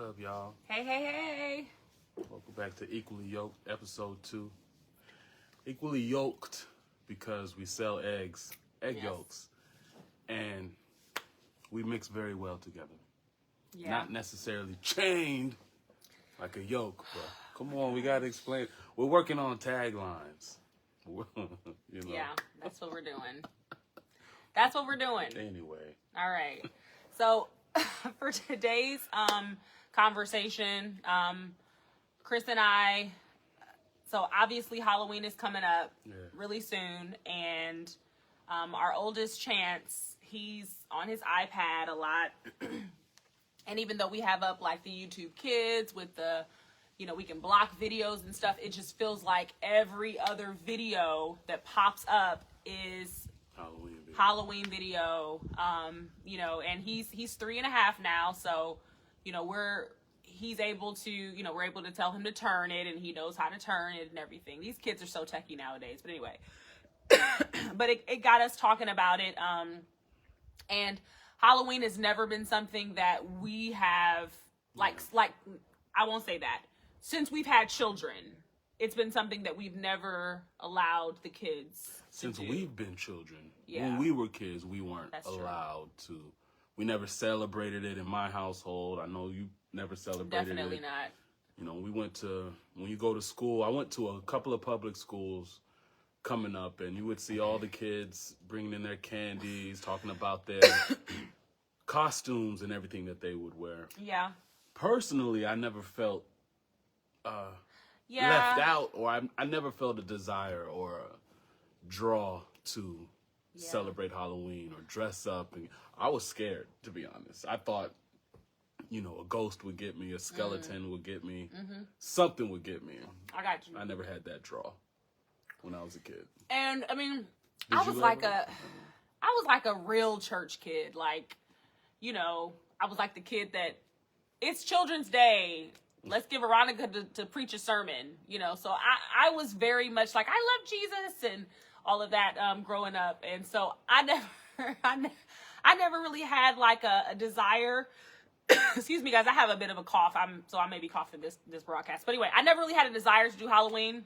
up, y'all? Hey, hey, hey. Welcome back to Equally Yoked, episode 2. Equally yoked because we sell egg yolks, and we mix very well together. Yeah. Not necessarily chained like a yolk, but come on, we gotta explain. We're working on taglines. You know. Yeah, that's what we're doing. That's what we're doing. Anyway. All right. So for today's conversation, Chris and I, so obviously Halloween is coming up really soon, and our oldest Chance, he's on his iPad a lot. And even though we have up like the YouTube Kids with the, we can block videos and stuff, it just feels like every other video that pops up is Halloween video. And he's 3.5 now, so he's able to, we're able to tell him to turn it, and he knows how to turn it and everything. These kids are so techie nowadays. But anyway, but it got us talking about it. And Halloween has never been something that we have like I won't say that. Since we've had children, it's been something that we've never allowed the kids Since to do. we've been children. Yeah. When we were kids, we weren't That's true. allowed to. We never celebrated it in my household. I know you never celebrated Definitely it. not. When you go to school, I went to a couple of public schools coming up, and you would see all the kids bringing in their candies, talking about their costumes and everything that they would wear. Yeah. Personally, I never felt left out, or I never felt a desire or a draw to celebrate Halloween or dress up. And I was scared, to be honest. I thought, a ghost would get me, a skeleton would get me, something would get me. I got you. I never had that draw when I was a kid. And I mean, Did I you was like ever? I was like a real church kid. Like, I was like the kid that it's Children's Day. Let's give Veronica to preach a sermon, So I was very much like, I love Jesus and all of that growing up. And so I never really had like a desire. Excuse me, guys, I have a bit of a cough. So I may be coughing this broadcast. But anyway, I never really had a desire to do Halloween.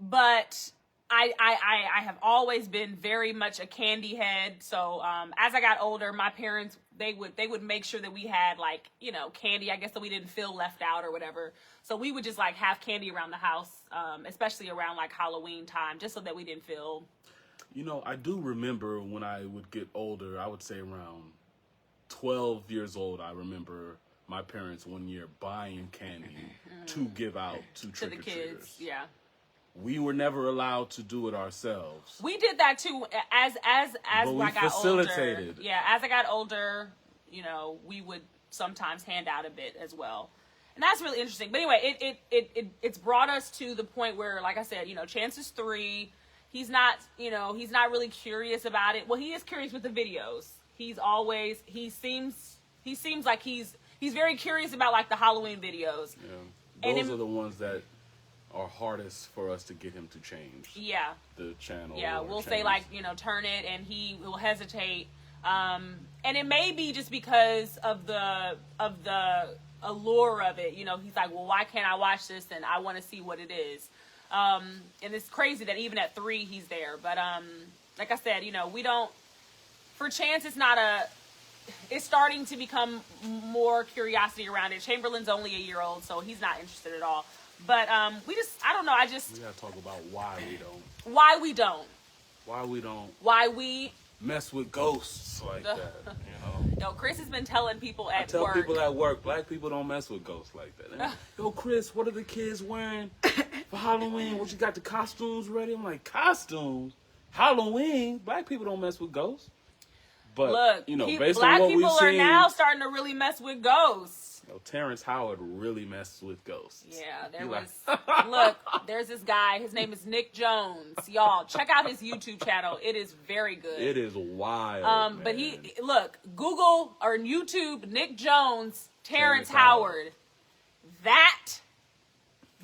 But I have always been very much a candy head. So as I got older, my parents, they would make sure that we had like, candy, I guess, so we didn't feel left out or whatever. So we would just like have candy around the house, especially around like Halloween time, just so that we didn't feel. I do remember when I would get older, I would say around 12 years old, I remember my parents one year buying candy to give out to trick-or-treaters. The kids, yeah. We were never allowed to do it ourselves. We did that too, as but I got facilitated. older. Yeah, as I got older, we would sometimes hand out a bit as well, and that's really interesting. But anyway, it's brought us to the point where, like I said, Chance is 3. He's not really curious about it. Well, he is curious with the videos. He seems like he's very curious about like the Halloween videos. Yeah, those are the ones that are hardest for us to get him to change. Yeah. The channel. Yeah, we'll say like, turn it, and he will hesitate. And it may be just because of the allure of it. He's like, well, why can't I watch this? And I want to see what it is. And it's crazy that even at 3, he's there. But, like I said, we don't, for Chance, it's starting to become more curiosity around it. Chamberlain's only a year old, so he's not interested at all. But I don't know, we gotta talk about why we don't. Why we mess with ghosts like that, No, Chris has been telling people at work. I tell people at work, black people don't mess with ghosts like that. Yo, Chris, what are the kids wearing for Halloween? What, you got the costumes ready? I'm like, costumes? Halloween? Black people don't mess with ghosts. But, look, based black on what people we've seen, are now starting to really mess with ghosts. Terrence Howard really messed with ghosts. Yeah, look, there's this guy. His name is Nick Jones. Y'all, check out his YouTube channel. It is very good. It is wild, But Google or YouTube, Nick Jones, Terrence Howard. That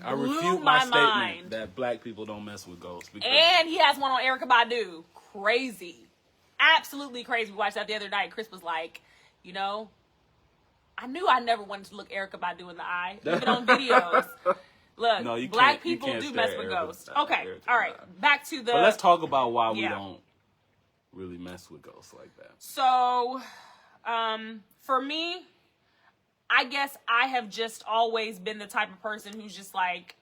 I blew refute my my statement mind. that black people don't mess with ghosts. And he has one on Erykah Badu. Crazy. Absolutely crazy. We watched that the other night. Chris was like, I knew I never wanted to look Erica by doing the eye, even on videos. Look, No, black people do mess with ghosts. Okay, all right, back to the... But let's talk about why we Yeah. don't really mess with ghosts like that. So, for me, I guess I have just always been the type of person who's just like,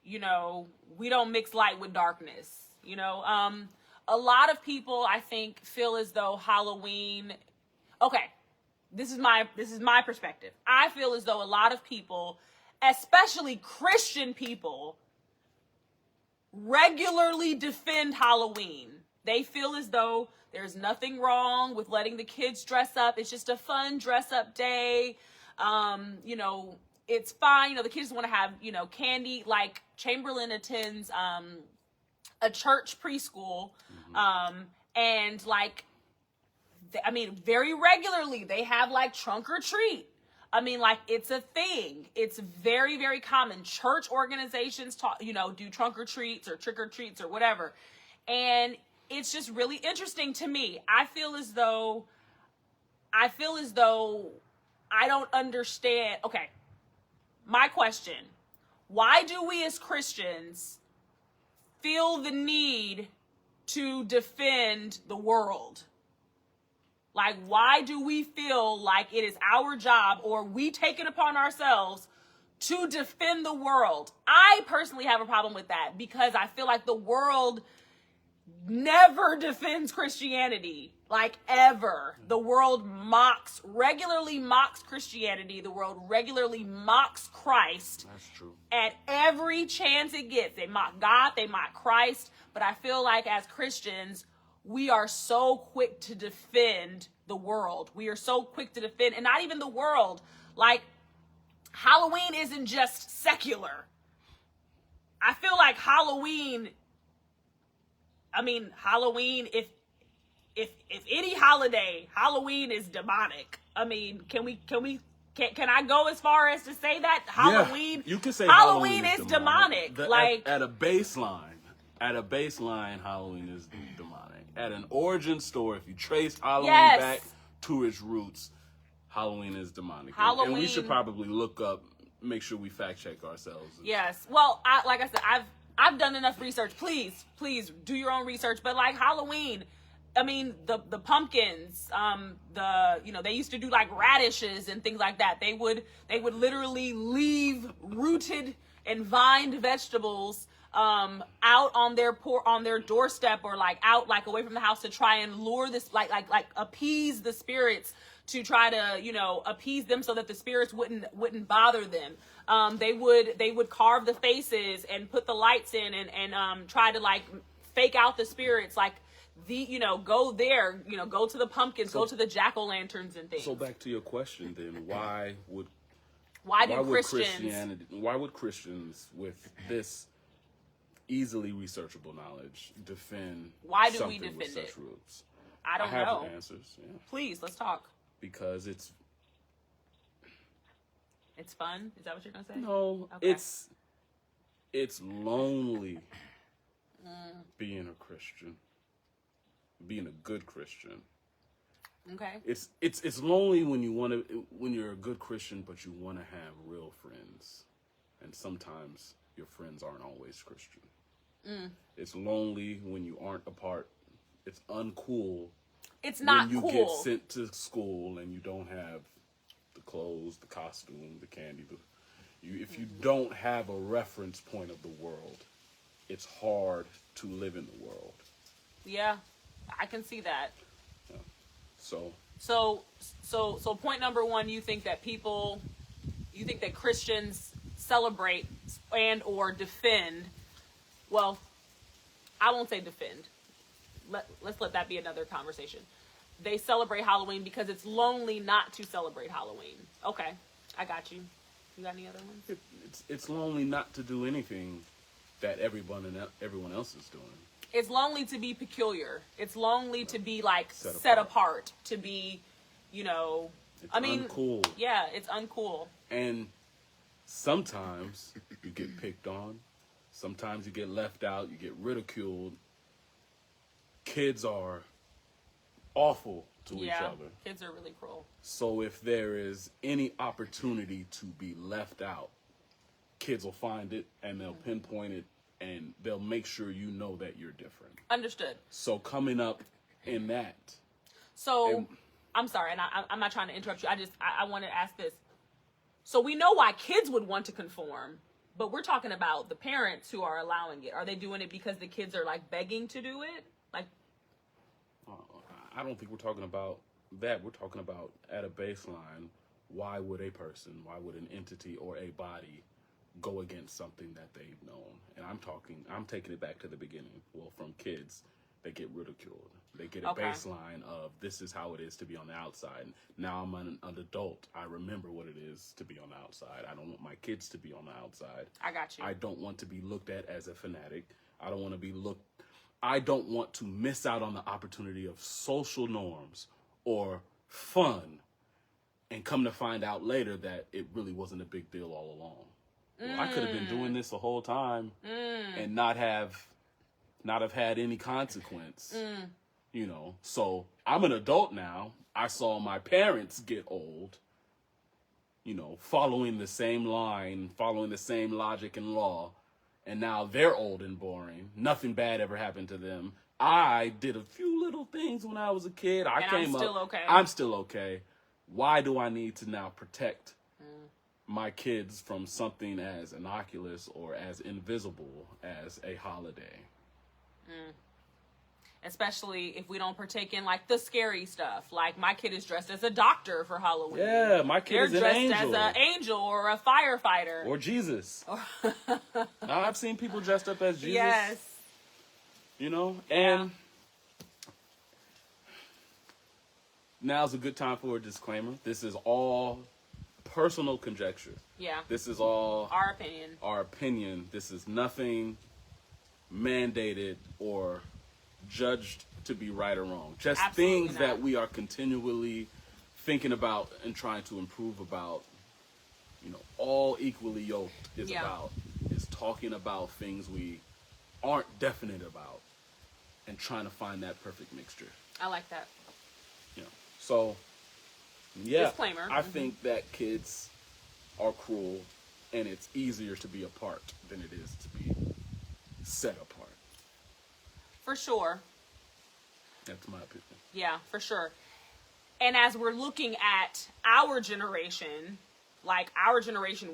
you know, we don't mix light with darkness. You know, a lot of people, I think, feel as though Halloween... Okay, this is my perspective. I feel as though a lot of people, especially Christian people, regularly defend Halloween. They feel as though there's nothing wrong with letting the kids dress up. It's just a fun dress up day. You know, it's fine. You know, the kids want to have, you know, candy. Like Chamberlain attends a church preschool. And like, I mean, very regularly they have like trunk or treat. I mean, like, it's a thing. It's very, very common. Church organizations do trunk or treats or trick or treats or whatever. And it's just really interesting to me. I feel as though I don't understand. Okay. My question: why do we as Christians feel the need to defend the world? Like, why do we feel like it is our job, or we take it upon ourselves to defend the world? I personally have a problem with that because I feel like the world never defends Christianity, like ever. The world regularly mocks Christianity. The world regularly mocks Christ. That's true. At every chance it gets. They mock God, they mock Christ. But I feel like as Christians, we are so quick to defend the world. We are so quick to defend, and not even the world. Like, Halloween isn't just secular. I feel like Halloween, if any holiday, Halloween is demonic. I mean, can I go as far as to say that Halloween? Yeah, you can say Halloween is demonic. At a baseline, Halloween is demonic. At an origin story, if you trace Halloween back to its roots, Halloween is demonic. And we should probably make sure we fact check ourselves. Yes. Well, like I said, I've done enough research. Please do your own research. But like Halloween, I mean, the pumpkins, they used to do like radishes and things like that. They would literally leave rooted and vined vegetables out on their doorstep, or like out like away from the house, to try and lure this like appease the spirits, to try to appease them so that the spirits wouldn't bother them. They would carve the faces and put the lights in and try to like fake out the spirits, like go to the pumpkins, go to the jack-o'-lanterns and things. So back to your question then, why would Christians with this easily researchable knowledge defend something with such roots? I don't know. I have the answers. Yeah. Please, let's talk. Because it's fun? Is that what you're gonna say? No, okay. It's lonely being a Christian, being a good Christian. Okay. It's lonely when you're a good Christian, but you want to have real friends, and sometimes your friends aren't always Christian. It's lonely when you aren't a part. It's uncool. It's not when you cool. get sent to school and you don't have the clothes, the costume, the candy. If you don't have a reference point of the world, it's hard to live in the world. Yeah, I can see that. Yeah. So point number one, you think that Christians celebrate and or defend. Well, I won't say defend. Let's let that be another conversation. They celebrate Halloween because it's lonely not to celebrate Halloween. Okay, I got you. You got any other ones? It's lonely not to do anything that everyone else is doing. It's lonely to be peculiar. It's lonely to be like set apart. To be, uncool. Yeah, it's uncool. And sometimes you get picked on. Sometimes you get left out. You get ridiculed. Kids are awful to each other. Kids are really cruel. So if there is any opportunity to be left out, kids will find it and they'll pinpoint it and they'll make sure you know that you're different. Understood. So coming up in that. So, I'm sorry, and I'm not trying to interrupt you. I want to ask this. So we know why kids would want to conform, but we're talking about the parents who are allowing it. Are they doing it because the kids are like begging to do it? Like, I don't think we're talking about that. We're talking about at a baseline, why would a person, why would an entity or a body go against something that they've known? And I'm taking it back to the beginning. Well, from kids, they get ridiculed. They get a baseline of this is how it is to be on the outside. Now I'm an adult. I remember what it is to be on the outside. I don't want my kids to be on the outside. I got you. I don't want to be looked at as a fanatic. I don't want to miss out on the opportunity of social norms or fun and come to find out later that it really wasn't a big deal all along. Well, I could have been doing this the whole time and not have had any consequence. You know, so I'm an adult now. I saw my parents get old, you know, following the same line, following the same logic and law. And now they're old and boring. Nothing bad ever happened to them. I did a few little things when I was a kid. I'm still okay. Why do I need to now protect my kids from something as innocuous or as invisible as a holiday? Especially if we don't partake in like the scary stuff. Like my kid is dressed as a doctor for Halloween. Yeah, my kid is an angel. They're dressed as an angel or a firefighter. Or Jesus. Now, I've seen people dressed up as Jesus. Yes. You know? And now's a good time for a disclaimer. This is all personal conjecture. Yeah. This is all our opinion. This is nothing mandated or judged to be right or wrong. Just Absolutely things not. that we are continually thinking about and trying to improve about. You know, all Equally Yoked is talking about things we aren't definite about and trying to find that perfect mixture. I like that. You know, so yeah, disclaimer. I think that kids are cruel and it's easier to be apart than it is to be set apart. For sure. That's my opinion. Yeah, for sure. And as we're looking at our generation,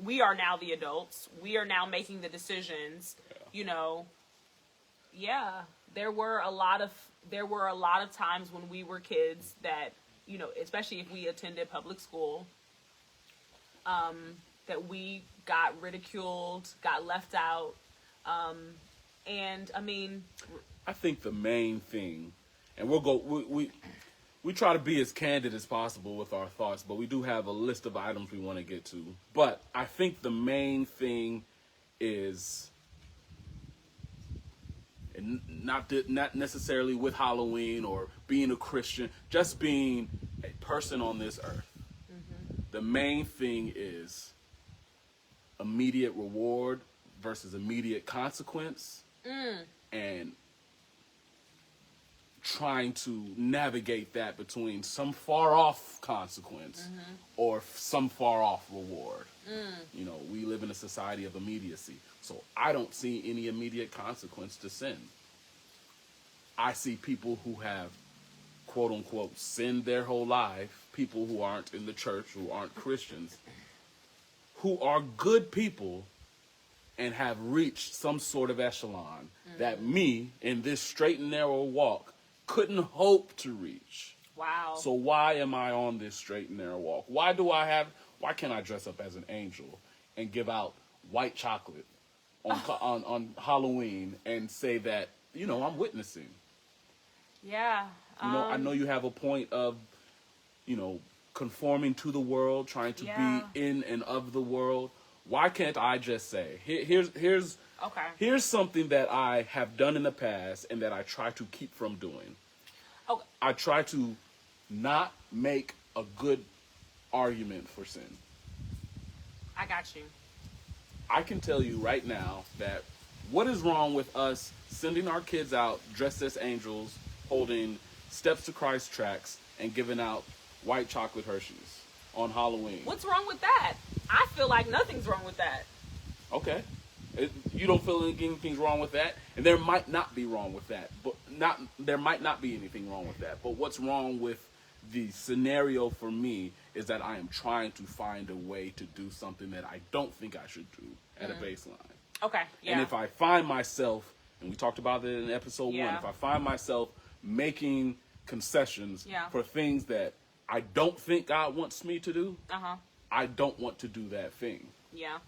we are now the adults. We are now making the decisions. Yeah. You know, there were a lot of times when we were kids that, you know, especially if we attended public school, that we got ridiculed, got left out, and I mean, I think the main thing, and we try to be as candid as possible with our thoughts, but we do have a list of items we want to get to. But I think the main thing is, and not necessarily with Halloween or being a Christian, just being a person on this earth. Mm-hmm. The main thing is immediate reward versus immediate consequence. And trying to navigate that between some far off consequence or some far off reward. You know, we live in a society of immediacy. So I don't see any immediate consequence to sin. I see people who have, quote unquote, sinned their whole life, people who aren't in the church, who aren't Christians, who are good people and have reached some sort of echelon that me, in this straight and narrow walk, couldn't hope to reach. Wow. So why am I on this straight and narrow walk? Why can't I dress up as an angel and give out white chocolate on Halloween and say that, you know, I'm witnessing? Yeah. You know, I know you have a point of, you know, conforming to the world, trying to be in and of the world. Why can't I just say, here's something that I have done in the past and that I try to keep from doing. Okay. I try to not make a good argument for sin. I got you. I can tell you right now that what is wrong with us sending our kids out dressed as angels, holding Steps to Christ tracts, and giving out white chocolate Hershey's on Halloween. What's wrong with that? I feel like nothing's wrong with that. Okay. You don't feel anything's wrong with that, and there might not be wrong with that, but there might not be anything wrong with that. But what's wrong with the scenario for me is that I am trying to find a way to do something that I don't think I should do at a baseline. Okay, yeah. And if I find myself, and we talked about it in episode 1, Yeah. if I find myself making concessions Yeah. for things that I don't think God wants me to do, Uh-huh. I don't want to do that thing. Yeah.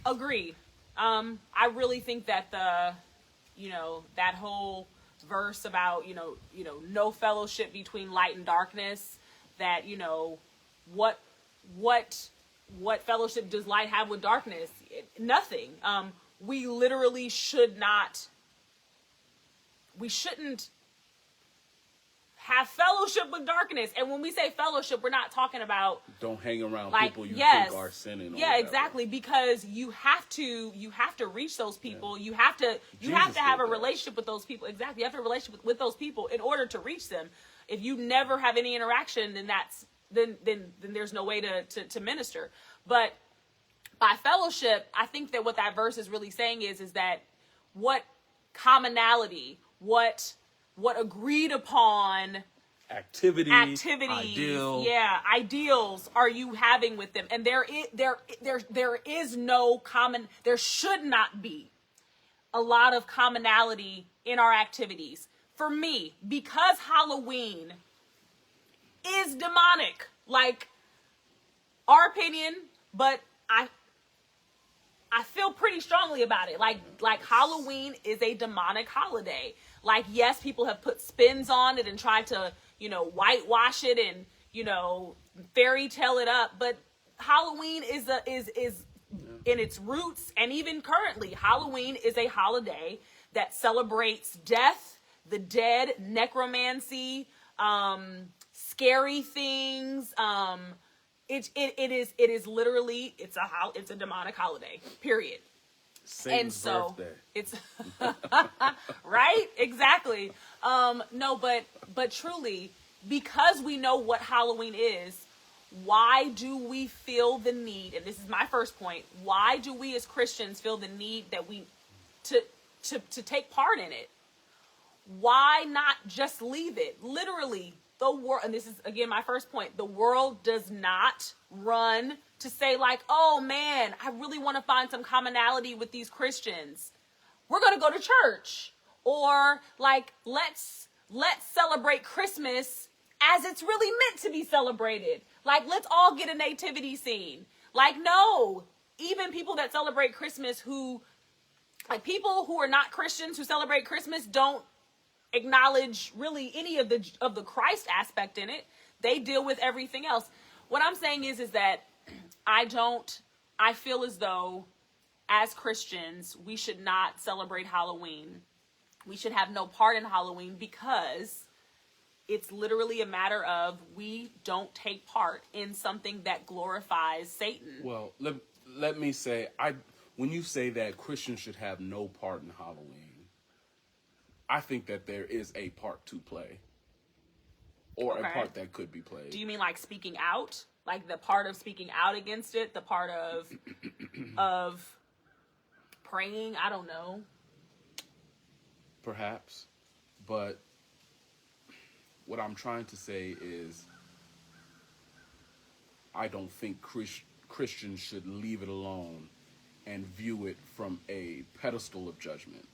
Agreed. I really think that that whole verse about, no fellowship between light and darkness, that, what fellowship does light have with darkness? Nothing. We literally shouldn't have fellowship with darkness. And when we say fellowship, we're not talking about Don't hang around like, people you yes, think are sinning. Or yeah, whatever. exactly, because you have to reach those people. You have to Jesus have a did that. relationship with those people. Exactly, you have to have a relationship with those people in order to reach them. If you never have any interaction, then there's no way to minister. But by fellowship, I think that what that verse is really saying is that what commonality, what agreed upon activities, ideals are you having with them? And there is no common, there should not be a lot of commonality in our activities. For me, because Halloween is demonic, like our opinion, but I feel pretty strongly about it. Like Halloween is a demonic holiday. Like, yes, people have put spins on it and tried to, whitewash it and, fairy tale it up. But Halloween is in its roots, and even currently, Halloween is a holiday that celebrates death, the dead, necromancy, scary things. It is literally, it's a demonic holiday, period. Satan's birthday. It's right, exactly. No, but truly, because we know what Halloween is, why do we feel the need? And this is my first point. Why do we as Christians feel the need that to take part in it? Why not just leave it? Literally, the world, and this is again my first point, the world does not run to say like, oh man, I really want to find some commonality with these Christians. We're going to go to church. Or like, let's celebrate Christmas as it's really meant to be celebrated. Like, let's all get a nativity scene. Like, no, even people that celebrate Christmas people who are not Christians who celebrate Christmas don't acknowledge really any of the Christ aspect in it. They deal with everything else. What I'm saying is that I feel as though as Christians, we should not celebrate Halloween. We should have no part in Halloween because it's literally a matter of we don't take part in something that glorifies Satan. Well, let me say, when you say that Christians should have no part in Halloween, I think that there is a part to play. Or Okay. a part that could be played. Do you mean like speaking out? Like the part of speaking out against it? The part of praying? I don't know. Perhaps. But what I'm trying to say is I don't think Christians should leave it alone and view it from a pedestal of judgment.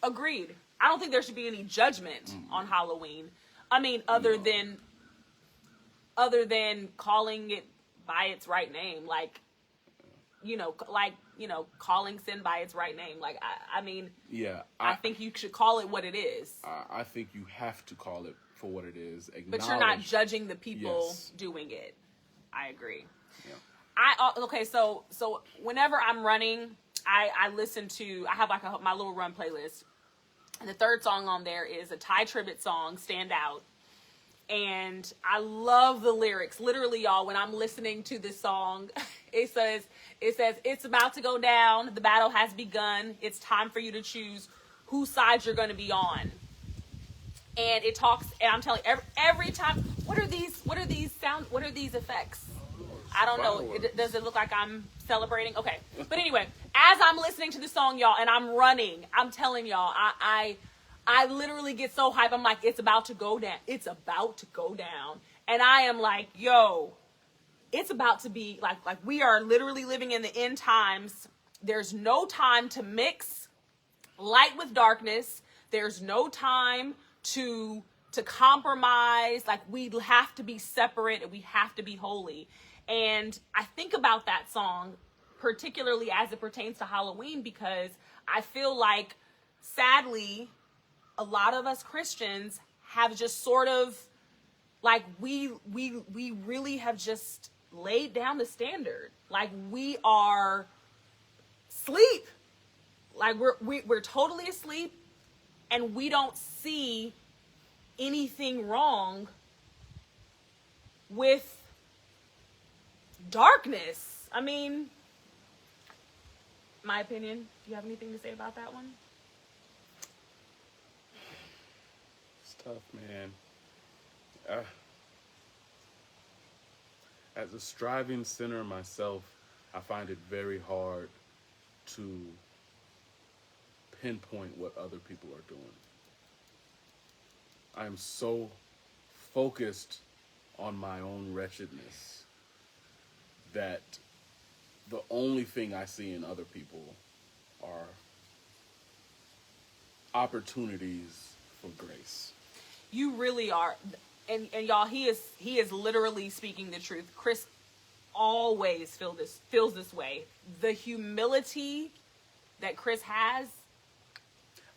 Agreed. I don't think there should be any judgment on Halloween. I mean, other than calling it by its right name, calling sin by its right name. Like, I mean, yeah, I think you should call it what it is. I think you have to call it for what it is. But you're not judging the people doing it. I agree. Yeah. Okay, so whenever I'm running, I listen to, I have like my little run playlist. And the third song on there is a Ty Tribbett song, Stand Out. And I love the lyrics. Literally, y'all, when I'm listening to this song, it says, it's about to go down. The battle has begun. It's time for you to choose whose side you're going to be on. And it talks, and I'm telling you, every time, what are these sounds, what are these effects? I don't know. Does it look like I'm celebrating? Okay. But anyway, as I'm listening to the song, y'all, and I'm running, I'm telling y'all, I literally get so hyped. I'm like, it's about to go down. It's about to go down. And I am like, yo, it's about to be like we are literally living in the end times. There's no time to mix light with darkness. There's no time to compromise. Like, we have to be separate and we have to be holy. And I think about that song, particularly as it pertains to Halloween, because I feel like, sadly, a lot of us Christians have just sort of, like, we really have just laid down the standard. Like, we are asleep. Like, we're totally asleep, and we don't see anything wrong with darkness. I mean, my opinion. Do you have anything to say about that one? It's tough, man. As a striving sinner myself, I find it very hard to pinpoint what other people are doing. I am so focused on my own wretchedness that the only thing I see in other people are opportunities for grace. You really are. And y'all, he is literally speaking the truth. Chris always feels this way. The humility that Chris has.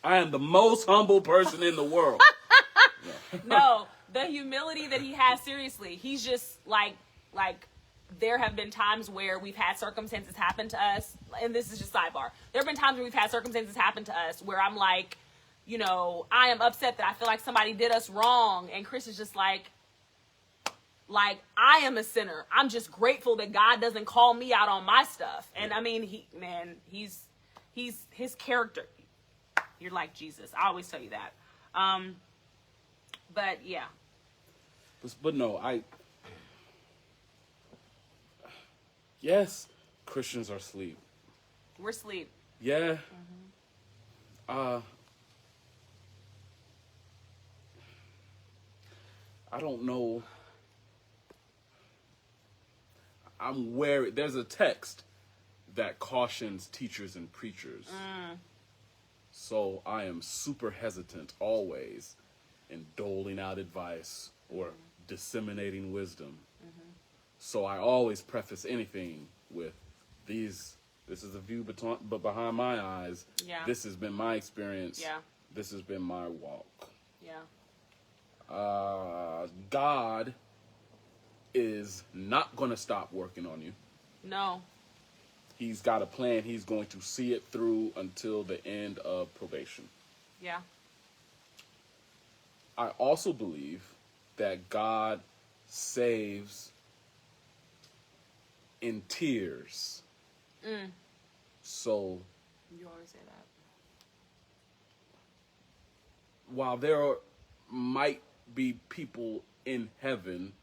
I am the most humble person in the world. No, the humility that he has, seriously. He's just like there have been times where we've had circumstances happen to us, and this is just sidebar. There have been times where we've had circumstances happen to us where I'm like, you know, I am upset that I feel like somebody did us wrong, and Chris is just like I am a sinner. I'm just grateful that God doesn't call me out on my stuff. And I mean, he's his character. You're like Jesus. I always tell you that. But yeah. But no, yes, Christians are asleep. We're asleep. Yeah. I don't know. I'm wary. There's a text that cautions teachers and preachers. So I am super hesitant always in doling out advice or disseminating wisdom. So I always preface anything with this is a view but behind my eyes. Yeah. This has been my experience. Yeah. This has been my walk. Yeah. God is not going to stop working on you. No. He's got a plan. He's going to see it through until the end of probation. Yeah. I also believe that God saves in tears. So You always say that. while there might be people in heaven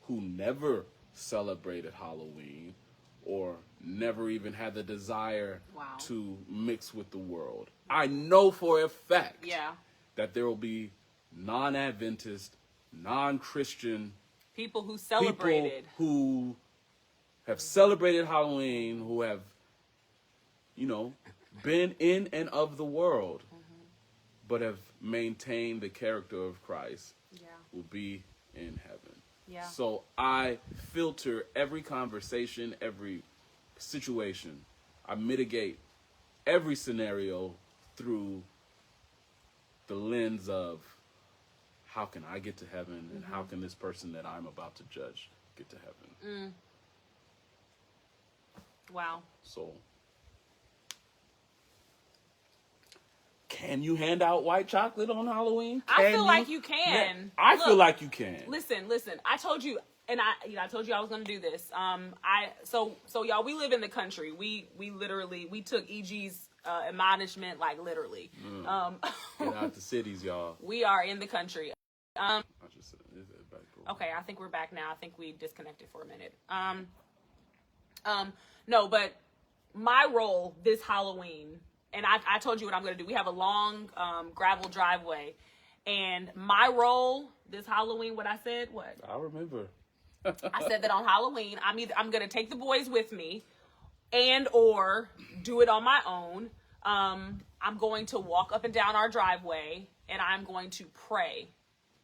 who never celebrated Halloween or never even had the desire to mix with the world, I know for a fact that there will be non-Adventist, non-Christian people who celebrated, who have celebrated Halloween, who have, been in and of the world, but have maintained the character of Christ, will be in heaven. Yeah. So I filter every conversation, every situation. I mitigate every scenario through the lens of how can I get to heaven and how can this person that I'm about to judge get to heaven. Wow. So, can you hand out white chocolate on Halloween? I feel like you can. I feel like you can. Listen. I told you, and I told you I was going to do this. So y'all, we live in the country. We literally took EG's admonishment, like literally. Get out the cities, y'all. We are in the country. I just said, is it back? Okay, I think we're back now. I think we disconnected for a minute. No, but my role this Halloween, and I told you what I'm going to do. We have a long gravel driveway, and my role this Halloween, what I said, what? I remember. I said that on Halloween, I'm going to take the boys with me, and or do it on my own. I'm going to walk up and down our driveway, and I'm going to pray.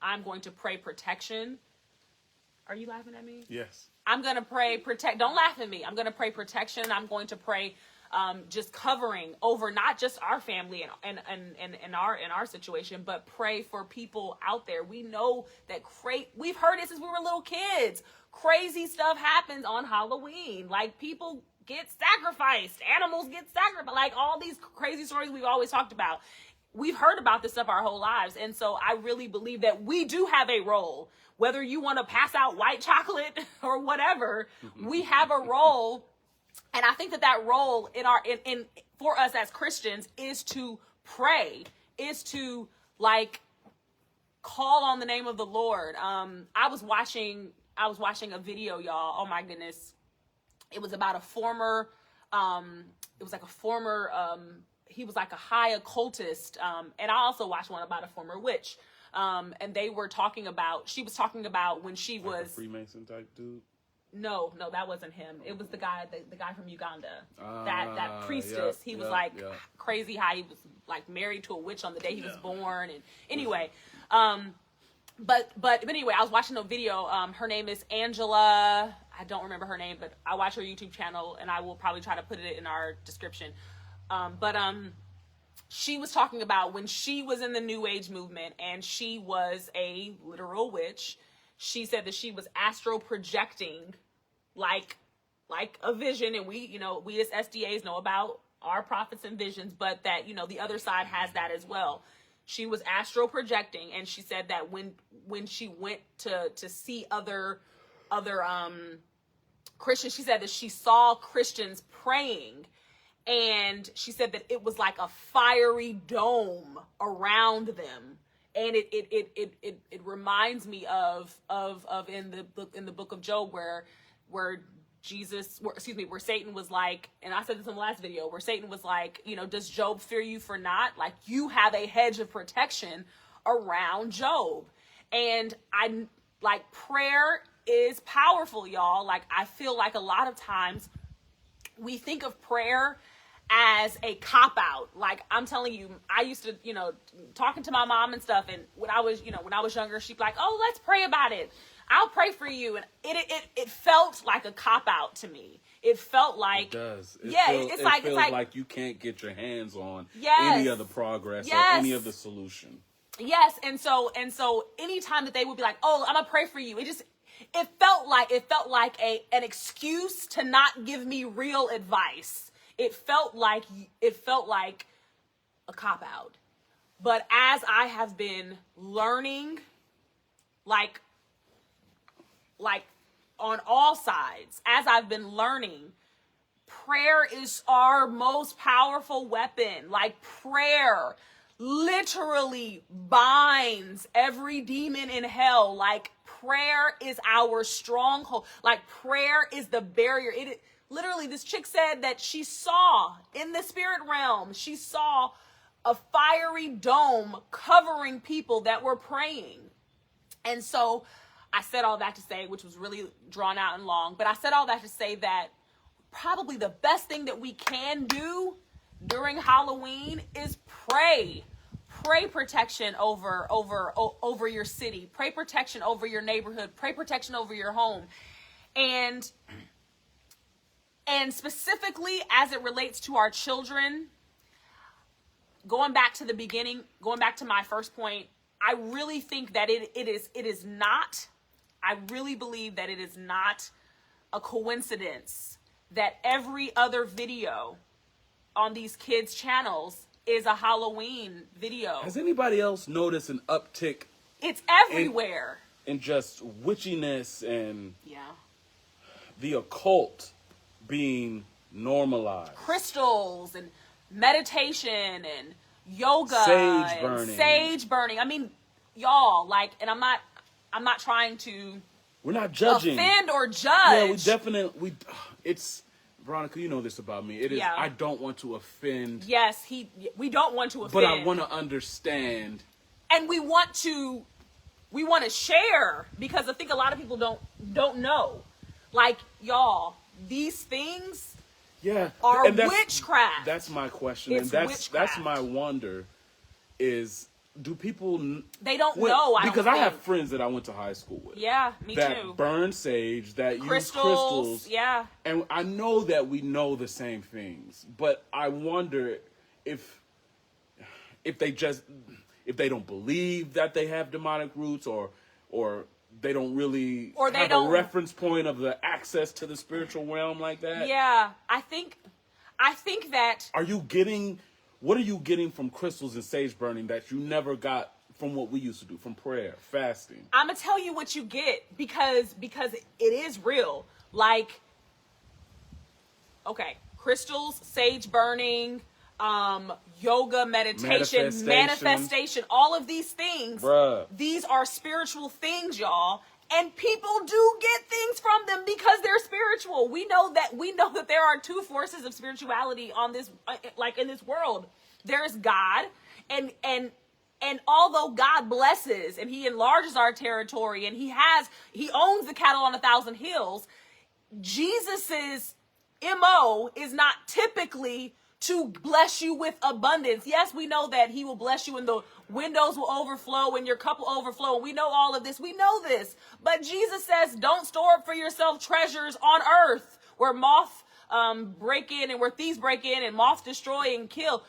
I'm going to pray protection. Are you laughing at me? Yes. I'm going to pray don't laugh at me. I'm going to pray protection. I'm going to pray just covering over not just our family and in our situation, but pray for people out there. We know that we've heard it since we were little kids. Crazy stuff happens on Halloween. Like people get sacrificed, animals get sacrificed, like all these crazy stories we've always talked about. We've heard about this stuff our whole lives. And so I really believe that we do have a role, whether you want to pass out white chocolate or whatever, we have a role. And I think that role for us as Christians is to pray, is to like call on the name of the Lord. I was watching a video, y'all. Oh my goodness. It was about a former, he was like a high occultist. And I also watched one about a former witch. And she was talking about when she was a Freemason type dude. No, that wasn't him. It was the guy from Uganda. That priestess. He was crazy how he was like married to a witch on the day he was born. And anyway, but anyway, I was watching a video. Her name is Angela. I don't remember her name, but I watch her YouTube channel, and I will probably try to put it in our description. She was talking about when she was in the New Age movement, and she was a literal witch. She said that she was astral projecting like a vision. And we as SDAs know about our prophets and visions, but that, the other side has that as well. She was astral projecting. And she said that when she went to see other Christians, she said that she saw Christians praying. And she said that it was like a fiery dome around them. And it reminds me of in the book of Job where Satan was like, and I said this in the last video, where Satan was like, does Job fear you for not? Like, you have a hedge of protection around Job. And prayer is powerful, y'all. Like, I feel like a lot of times we think of prayer as a cop-out. Like, I'm telling you, I used to, talking to my mom and stuff, and when I was younger, she'd be like, oh, let's pray about it. I'll pray for you. And it felt like a cop-out to me. It felt like... It does. It's like you can't get your hands on any of the progress or any of the solution. Yes, and so anytime that they would be like, oh, I'm gonna pray for you, it felt like an excuse to not give me real advice. It felt like a cop-out. But as I have been learning, like on all sides, as I've been learning, prayer is our most powerful weapon. Like, prayer literally binds every demon in hell. Like, prayer is our stronghold. Like, prayer is the barrier. Literally, this chick said that she saw in the spirit realm, she saw a fiery dome covering people that were praying. And so I said all that to say, which was really drawn out and long, but I said all that to say that probably the best thing that we can do during Halloween is pray. Pray protection over your city. Pray protection over your neighborhood. Pray protection over your home. And specifically as it relates to our children, going back to the beginning, going back to my first point, I really think that it is not, I really believe that it is not a coincidence that every other video on these kids' channels is a Halloween video. Has anybody else noticed an uptick? It's everywhere. In just witchiness and the occult being normalized. Crystals and meditation and yoga and sage burning. I mean, y'all, like, and I'm not trying to we're not judging, offend or judge. Yeah, we definitely it's Veronica, you know this about me. It is Yeah. I don't want to offend. Yes, we don't want to offend. But I want to understand. And we want to share, because I think a lot of people don't know. Like, y'all, these things are witchcraft. That's my question. It's and witchcraft. That's my wonder is, do people... They don't know, because I have friends that I went to high school with. Yeah, me too. That burn sage, that use crystals. Yeah. And I know that we know the same things. But I wonder if they don't believe that they have demonic roots, or they don't really have a reference point of the access to the spiritual realm like that. Yeah, I think that... What are you getting from crystals and sage burning that you never got from what we used to do, from prayer, fasting? I'm going to tell you what you get, because it is real. Like, okay, crystals, sage burning, yoga, meditation, manifestation, all of these things. Bruh. These are spiritual things, y'all. And people do get things from them because they're spiritual. We know that there are two forces of spirituality on this, like, in this world. There's God, and although God blesses and he enlarges our territory and he owns the cattle on 1,000 hills, Jesus's MO is not typically to bless you with abundance. Yes, we know that he will bless you and the windows will overflow and your cup will overflow. And we know all of this. We know this. But Jesus says, don't store up for yourself treasures on earth where moth break in and where thieves break in and moths destroy and kill.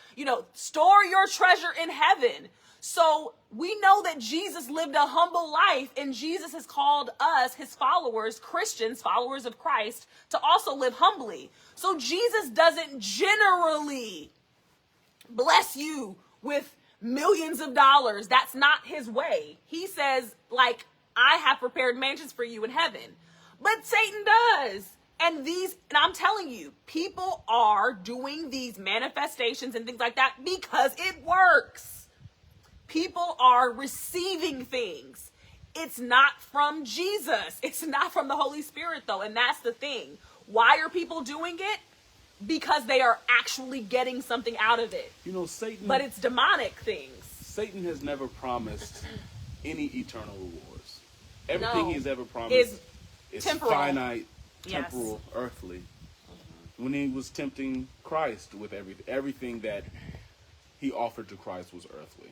Store your treasure in heaven. So we know that Jesus lived a humble life, and Jesus has called us, his followers, Christians, followers of Christ, to also live humbly. So Jesus doesn't generally bless you with millions of dollars. That's not his way. He says, like, I have prepared mansions for you in heaven. But Satan does. And I'm telling you, people are doing these manifestations and things like that because it works. People are receiving things. It's not from Jesus. It's not from the Holy Spirit, though. And that's the thing. Why are people doing it? Because they are actually getting something out of it. Satan... But it's demonic things. Satan has never promised any eternal rewards. Everything he's ever promised is temporal. Finite, temporal, earthly. When he was tempting Christ with everything that he offered to Christ was earthly.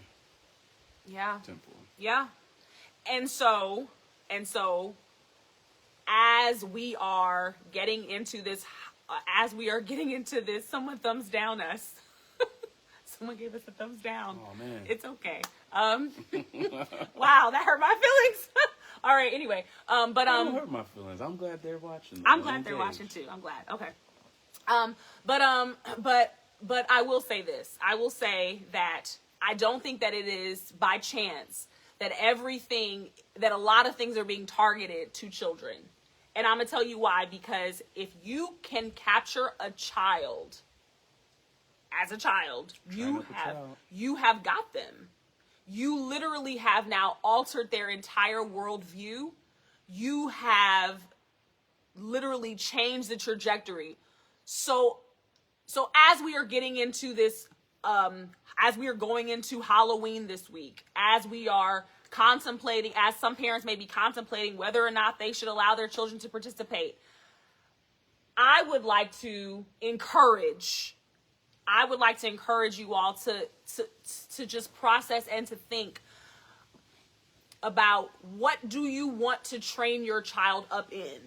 Yeah. Temporal. Yeah. And so as we are getting into this, someone thumbs down us. Someone gave us a thumbs down. Oh, man. It's okay. Wow, that hurt my feelings. All right, anyway. But it don't hurt my feelings. I'm glad they're watching. I'm glad they're watching too. I'm glad. Okay. But I will say this. I will say that I don't think that it is by chance that a lot of things are being targeted to children. And I'm going to tell you why. Because if you can capture a child as a child, you have got them. You literally have now altered their entire worldview. You have literally changed the trajectory. So as we are getting into this, as we are going into Halloween this week, as we are contemplating, as some parents may be contemplating whether or not they should allow their children to participate, I would like to encourage you all to just process and to think about, what do you want to train your child up in?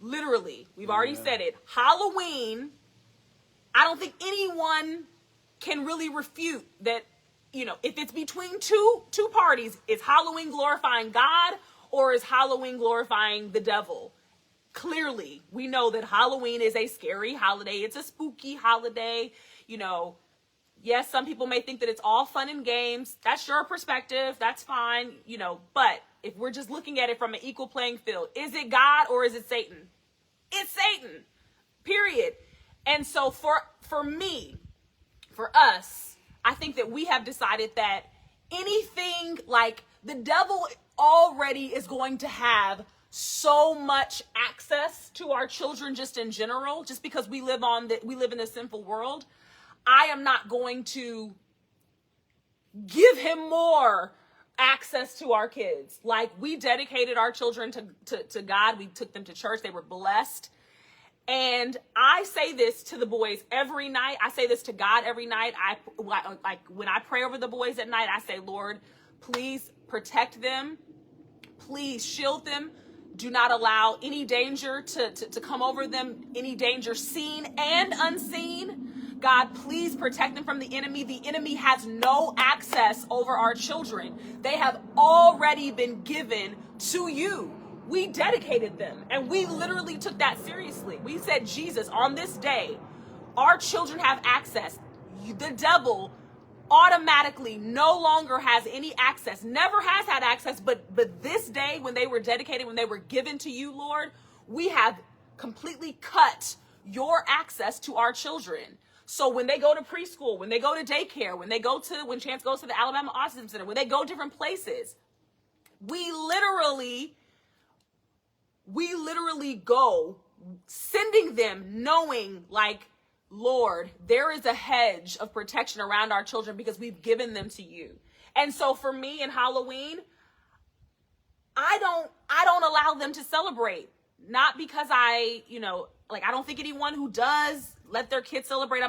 Literally, we've already said it. Halloween, I don't think anyone can really refute that, if it's between two parties, is Halloween glorifying God or is Halloween glorifying the devil? Clearly, we know that Halloween is a scary holiday. It's a spooky holiday. Yes, some people may think that it's all fun and games. That's your perspective. That's fine. But if we're just looking at it from an equal playing field, is it God or is it Satan? It's Satan. Period. And so for for me, for us, I think that we have decided that anything like the devil already is going to have so much access to our children just in general, just because we live in a sinful world. I am not going to give him more access to our kids. Like, we dedicated our children to God. We took them to church. They were blessed. And I say this to the boys every night. I say this to God every night. Like when I pray over the boys at night, I say, Lord, please protect them. Please shield them. Do not allow any danger to come over them, any danger seen and unseen. God, please protect them from the enemy. The enemy has no access over our children. They have already been given to you. We dedicated them, and we literally took that seriously. We said, Jesus, on this day, our children have access. The devil automatically no longer has any access, never has had access, but this day, when they were dedicated, when they were given to you, Lord, we have completely cut your access to our children. So when they go to preschool, when they go to daycare, when Chance goes to the Alabama Autism Center, when they go different places, we literally go sending them knowing, like, Lord, there is a hedge of protection around our children because we've given them to you. And so for me in Halloween, I don't allow them to celebrate. Not because I don't think anyone who does let their kids celebrate,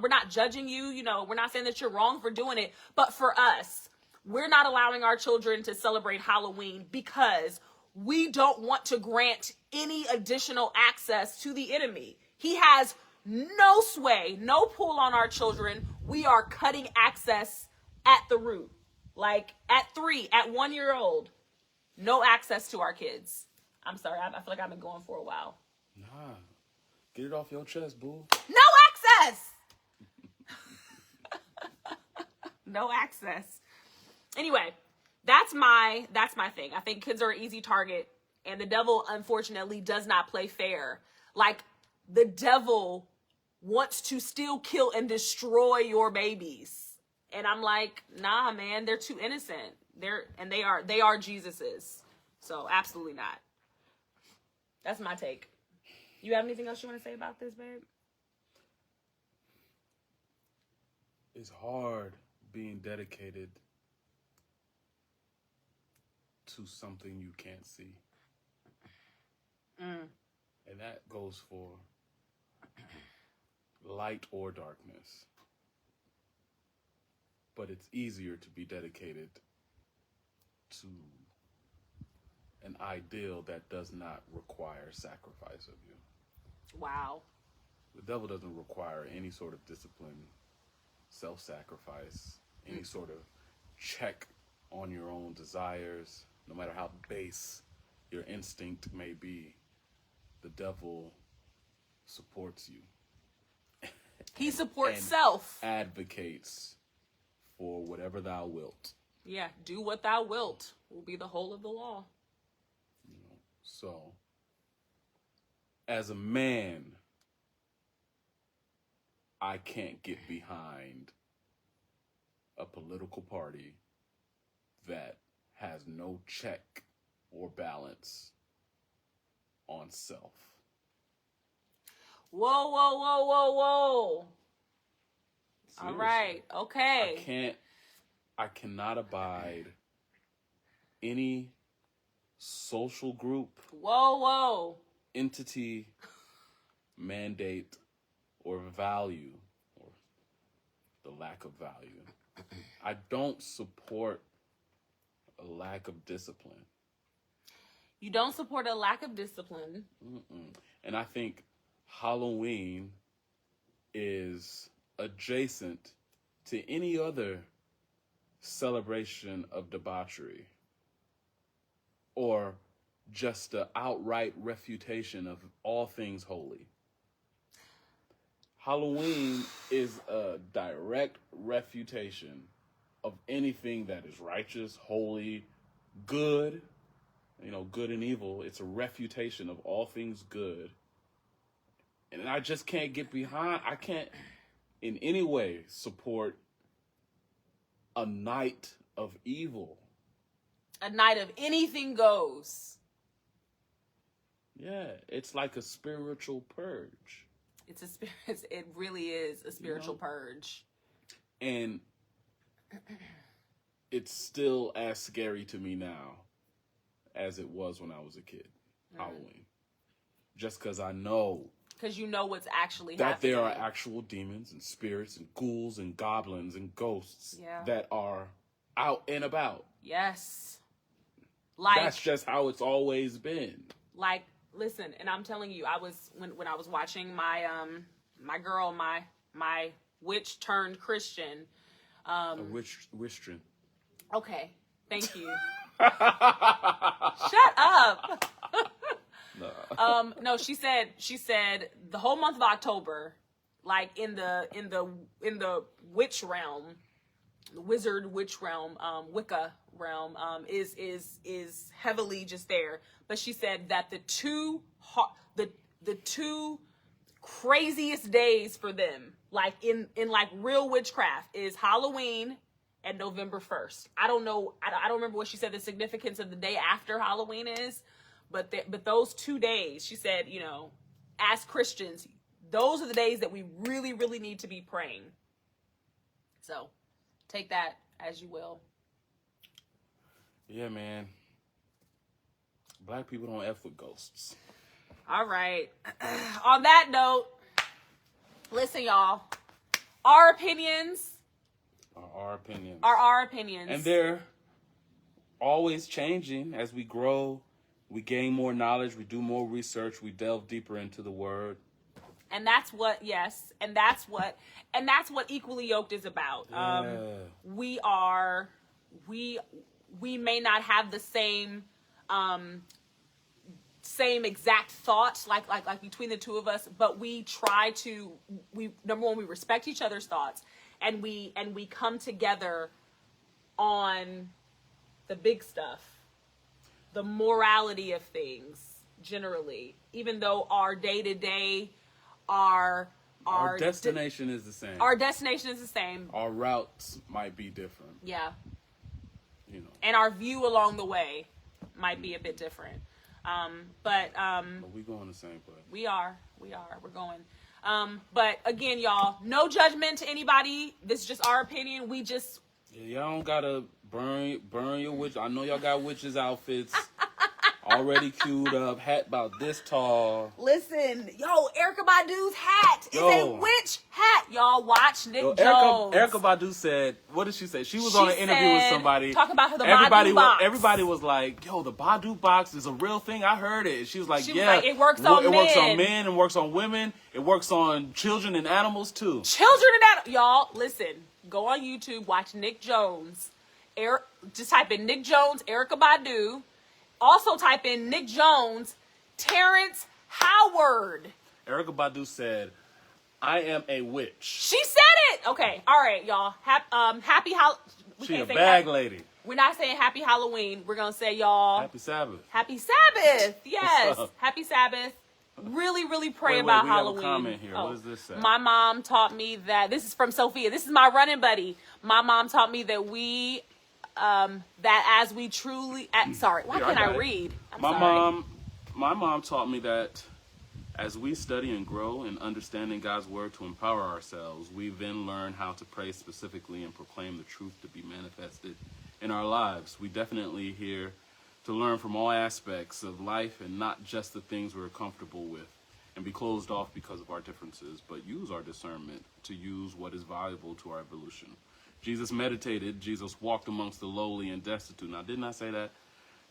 we're not judging you, we're not saying that you're wrong for doing it. But for us, we're not allowing our children to celebrate Halloween because we don't want to grant any additional access to the enemy. He has no sway, no pull on our children. We are cutting access at the root. Like at 1 year old, no access to our kids. I'm sorry, I feel like I've been going for a while. Nah, get it off your chest, boo. No access! No access. Anyway, that's my thing. I think kids are an easy target, and the devil, unfortunately, does not play fair. Like, the devil wants to steal, kill, and destroy your babies. And I'm like, nah, man, they're too innocent. They are Jesus's. So absolutely not. That's my take. You have anything else you want to say about this, babe? It's hard being dedicated to something you can't see. And that goes for light or darkness. But it's easier to be dedicated to an ideal that does not require sacrifice of you. Wow. The devil doesn't require any sort of discipline, self-sacrifice, any sort of check on your own desires, no matter how base your instinct may be. The devil supports you. He supports self. Advocates for whatever thou wilt. Yeah, do what thou wilt will be the whole of the law. So, as a man, I can't get behind a political party that has no check or balance on self. Whoa, whoa, whoa, whoa, whoa. Seriously. All right, okay. I cannot abide any social group, whoa, entity, mandate, or value, or the lack of value. I don't support a lack of discipline. You don't support a lack of discipline. And I think Halloween is adjacent to any other celebration of debauchery or just the outright refutation of all things holy. Halloween is a direct refutation of anything that is righteous, holy, good, good and evil. It's a refutation of all things good. And I just can't get behind, in any way support a night of evil. A night of anything goes. Yeah, it's like a spiritual purge. It's a spirit. It really is a spiritual purge. And it's still as scary to me now as it was when I was a kid. Halloween. Just because I know. Because you know what's actually that happening. There are actual demons and spirits and ghouls and goblins and ghosts that are out and about. Yes. Like, that's just how it's always been. Like, listen, and I'm telling you, I was when I was watching my my girl, my witch turned Christian. A witch. Okay, thank you. Shut up. No, she said the whole month of October, like in the witch realm, the wizard witch realm, Wicca realm, is heavily just there. But she said that the two craziest days for them, like in like real witchcraft, is Halloween and November 1st. I don't know. I don't remember what she said the significance of the day after Halloween is. But those 2 days, she said, you know, as Christians, those are the days that we really, really need to be praying. So take that as you will. Yeah, man. Black people don't F with ghosts. All right. On that note, listen, y'all. Our opinions are our opinions. Are our opinions. And they're always changing as we grow. We gain more knowledge, we do more research, we delve deeper into the word. And that's what, yes, and that's what Equally Yoked is about. Yeah. We may not have the same exact thoughts like between the two of us, but we try to, number one, we respect each other's thoughts, and we come together on the big stuff. The morality of things, generally, even though our day-to-day, our destination is the same. Our destination is the same. Our routes might be different. Yeah. You know. And our view along the way might be a bit different. But we going the same place. We are. We're going. But again, y'all, no judgment to anybody. This is just our opinion. We just... Yeah, y'all don't gotta burn your witch. I know y'all got witches outfits already queued up. Hat about this tall. Listen, yo, Erykah Badu's hat is a witch hat. Y'all watch Nick Jones. Erykah Badu said, what did she say? She was on an interview with somebody. Talk about the Badu box. Everybody was like, yo, the Badu box is a real thing. I heard it. She was like, it works on men. It works on men. It works on women. It works on children and animals too. Children and animals. Y'all, listen. Go on YouTube, watch Nick Jones. Just type in Nick Jones, Erykah Badu. Also type in Nick Jones, Terrence Howard. Erykah Badu said, I am a witch. She said it! Okay, all right, y'all. Happy Halloween. She a bag lady. We're not saying happy Halloween. We're going to say, y'all. Happy Sabbath. Happy Sabbath. Yes. Happy Sabbath. Really, really pray about Halloween. Have a comment here. What does this say? My mom taught me that, this is from Sophia. This is my running buddy. My mom taught me that that as we truly, sorry, why can't I read? My mom taught me that as we study and grow in understanding God's word to empower ourselves, we then learn how to pray specifically and proclaim the truth to be manifested in our lives. We definitely here to learn from all aspects of life and not just the things we're comfortable with and be closed off because of our differences, but use our discernment to use what is valuable to our evolution. Jesus meditated. Jesus walked amongst the lowly and destitute. Now, didn't I say that?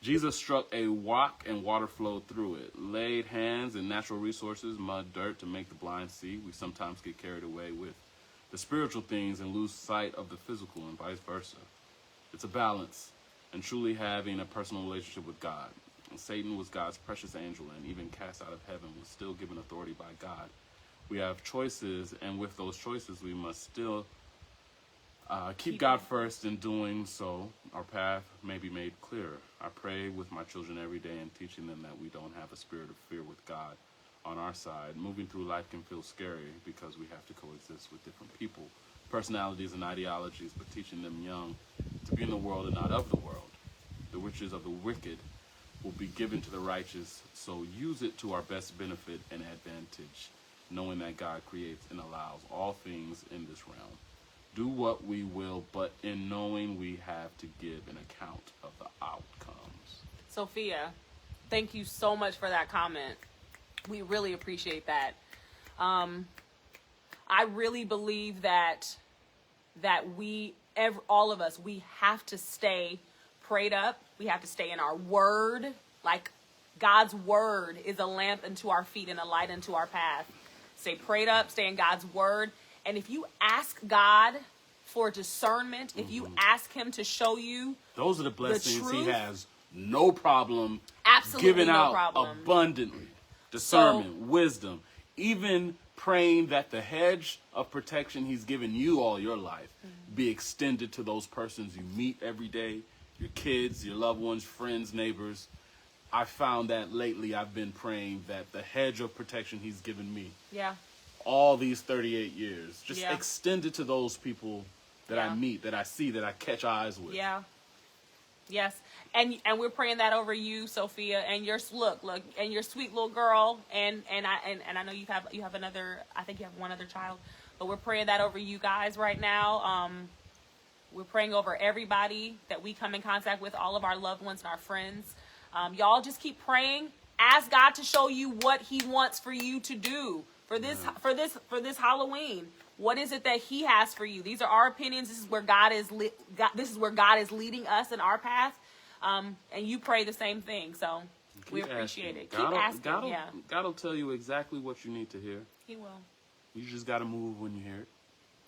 Jesus struck a rock and water flowed through it. Laid hands and natural resources, mud, dirt, to make the blind see. We sometimes get carried away with the spiritual things and lose sight of the physical and vice versa. It's a balance. And truly having a personal relationship with God. And Satan was God's precious angel and even cast out of heaven was still given authority by God. We have choices, and with those choices we must still keep God first. In doing so, our path may be made clearer. I pray with my children every day and teaching them that we don't have a spirit of fear with God, on our side, moving through life can feel scary because we have to coexist with different people, personalities, and ideologies, but teaching them young to be in the world and not of the world. The riches of the wicked will be given to the righteous, so use it to our best benefit and advantage, knowing that God creates and allows all things in this realm. Do what we will, but in knowing we have to give an account of the outcomes. Sophia, thank you so much for that comment. We really appreciate that. I really believe that all of us, we have to stay prayed up. We have to stay in our word. Like God's word is a lamp unto our feet and a light unto our path. Stay prayed up, stay in God's word. And if you ask God for discernment, if you ask him to show you those are the blessings truth, he has no problem absolutely giving no out problem. abundantly. Discernment, wisdom, even praying that the hedge of protection he's given you all your life be extended to those persons you meet every day, your kids, your loved ones, friends, neighbors. I found that lately I've been praying that the hedge of protection he's given me all these 38 years, just extend it to those people that I meet, that I see, that I catch eyes with. Yeah. Yes. And we're praying that over you, Sophia, and your look, and your sweet little girl, and I know you have another, I think you have one other child, but we're praying that over you guys right now. We're praying over everybody that we come in contact with, all of our loved ones and our friends. Y'all just keep praying. Ask God to show you what he wants for you to do for this Halloween. What is it that he has for you? These are our opinions. This is where God is leading us in our path. And you pray the same thing. So we appreciate it. Keep asking. God will tell you exactly what you need to hear. He will. You just got to move when you hear it.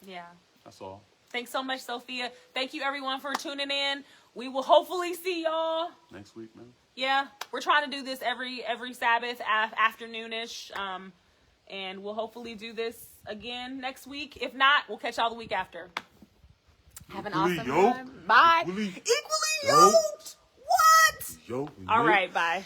Yeah. That's all. Thanks so much, Sophia. Thank you, everyone, for tuning in. We will hopefully see y'all next week, man. Yeah, we're trying to do this every Sabbath afternoonish, and we'll hopefully do this again next week. If not, we'll catch y'all the week after. Have an awesome time. Bye. Equally yoked. What? All right. Bye.